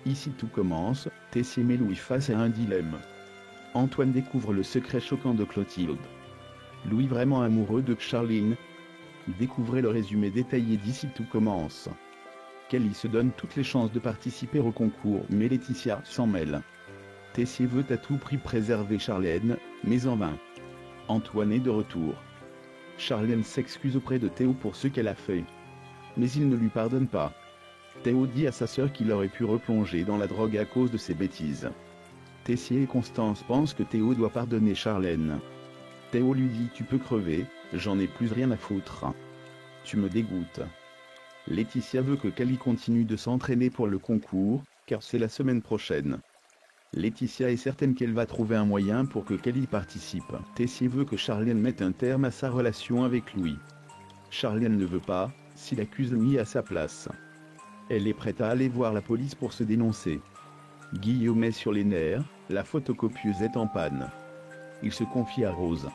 Ici tout commence, Tessier met Louis face à un dilemme. Antoine découvre le secret choquant de Clotilde. Louis vraiment amoureux de Charline? Découvrez le résumé détaillé d'Ici tout commence. Kelly se donne toutes les chances de participer au concours, mais Laetitia s'en mêle. Tessier veut à tout prix préserver Charlène, mais en vain. Antoine est de retour. Charlène s'excuse auprès de Théo pour ce qu'elle a fait. Mais il ne lui pardonne pas. Théo dit à sa sœur qu'il aurait pu replonger dans la drogue à cause de ses bêtises. Tessier et Constance pensent que Théo doit pardonner Charlène. Théo lui dit: tu peux crever, j'en ai plus rien à foutre. Tu me dégoûtes. Laetitia veut que Kelly continue de s'entraîner pour le concours, car c'est la semaine prochaine. Laetitia est certaine qu'elle va trouver un moyen pour que Kelly participe. Tessier veut que Charlène mette un terme à sa relation avec Louis. Charlène ne veut pas, s'il accuse Louis à sa place. Elle est prête à aller voir la police pour se dénoncer. Guillaume est sur les nerfs, la photocopieuse est en panne. Il se confie à Rose.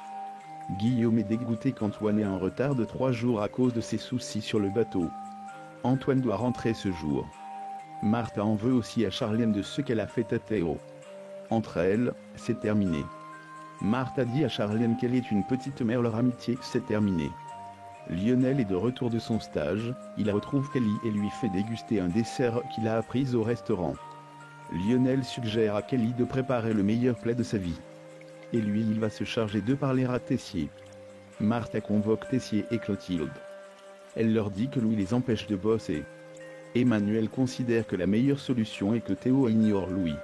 Guillaume est dégoûté qu'Antoine est en retard de 3 jours à cause de ses soucis sur le bateau. Antoine doit rentrer ce jour. Martha en veut aussi à Charlène de ce qu'elle a fait à Théo. Entre elles, c'est terminé. Martha dit à Charlène qu'elle est une petite mère, leur amitié c'est terminé. Lionel est de retour de son stage, il retrouve Kelly et lui fait déguster un dessert qu'il a appris au restaurant. Lionel suggère à Kelly de préparer le meilleur plat de sa vie. Et lui il va se charger de parler à Tessier. Martha convoque Tessier et Clotilde. Elle leur dit que Louis les empêche de bosser. Emmanuel considère que la meilleure solution est que Théo ignore Louis.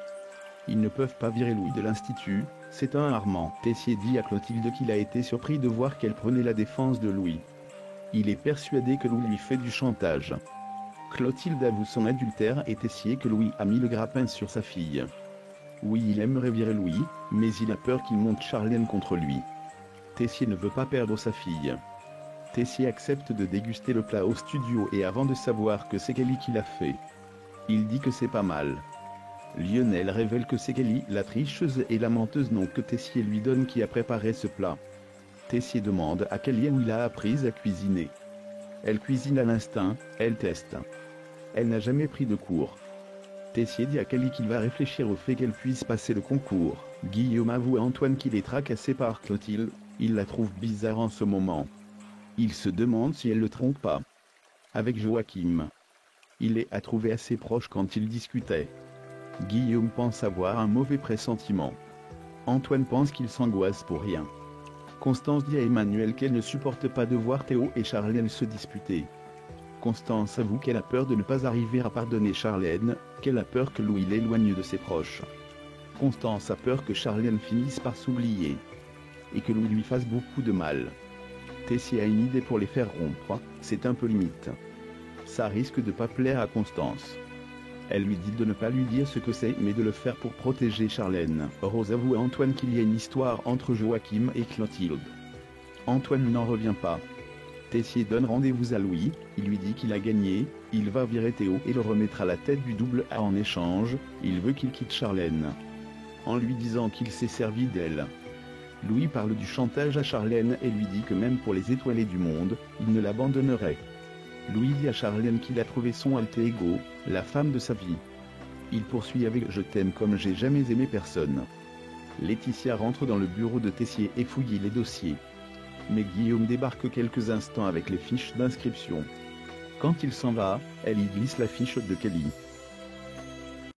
Ils ne peuvent pas virer Louis de l'institut, c'est un harmant. Tessier dit à Clotilde qu'il a été surpris de voir qu'elle prenait la défense de Louis. Il est persuadé que Louis lui fait du chantage. Clotilde avoue son adultère et Tessier que Louis a mis le grappin sur sa fille. Oui, il aimerait virer Louis, mais il a peur qu'il monte Charlène contre lui. Tessier ne veut pas perdre sa fille. Tessier accepte de déguster le plat au studio et avant de savoir que c'est Kelly qui l'a fait. Il dit que c'est pas mal. Lionel révèle que c'est Kelly, la tricheuse et la menteuse nom que Tessier lui donne qui a préparé ce plat. Tessier demande à Kelly où il a appris à cuisiner. Elle cuisine à l'instinct, elle teste. Elle n'a jamais pris de cours. Tessier dit à Kelly qu'il va réfléchir au fait qu'elle puisse passer le concours. Guillaume avoue à Antoine qu'il est tracassé par Clotilde, il la trouve bizarre en ce moment. Il se demande si elle le trompe pas. Avec Joachim. Il est à trouver assez proche quand ils discutaient. Guillaume pense avoir un mauvais pressentiment. Antoine pense qu'il s'angoisse pour rien. Constance dit à Emmanuel qu'elle ne supporte pas de voir Théo et Charlène se disputer. Constance avoue qu'elle a peur de ne pas arriver à pardonner Charlène, qu'elle a peur que Louis l'éloigne de ses proches. Constance a peur que Charlène finisse par s'oublier. Et que Louis lui fasse beaucoup de mal. Tessier a une idée pour les faire rompre, c'est un peu limite. Ça risque de pas plaire à Constance. Elle lui dit de ne pas lui dire ce que c'est mais de le faire pour protéger Charlène. Rose avoue à Antoine qu'il y a une histoire entre Joachim et Clotilde. Antoine n'en revient pas. Tessier donne rendez-vous à Louis, il lui dit qu'il a gagné, il va virer Théo et le remettre à la tête du double A en échange, il veut qu'il quitte Charlène. En lui disant qu'il s'est servi d'elle. Louis parle du chantage à Charlène et lui dit que même pour les étoilés du monde, il ne l'abandonnerait. Louis dit à Charlène qu'il a trouvé son alter ego, la femme de sa vie. Il poursuit avec « Je t'aime comme j'ai jamais aimé personne ». Laetitia rentre dans le bureau de Tessier et fouille les dossiers. Mais Guillaume débarque quelques instants avec les fiches d'inscription. Quand il s'en va, elle y glisse la fiche de Kelly.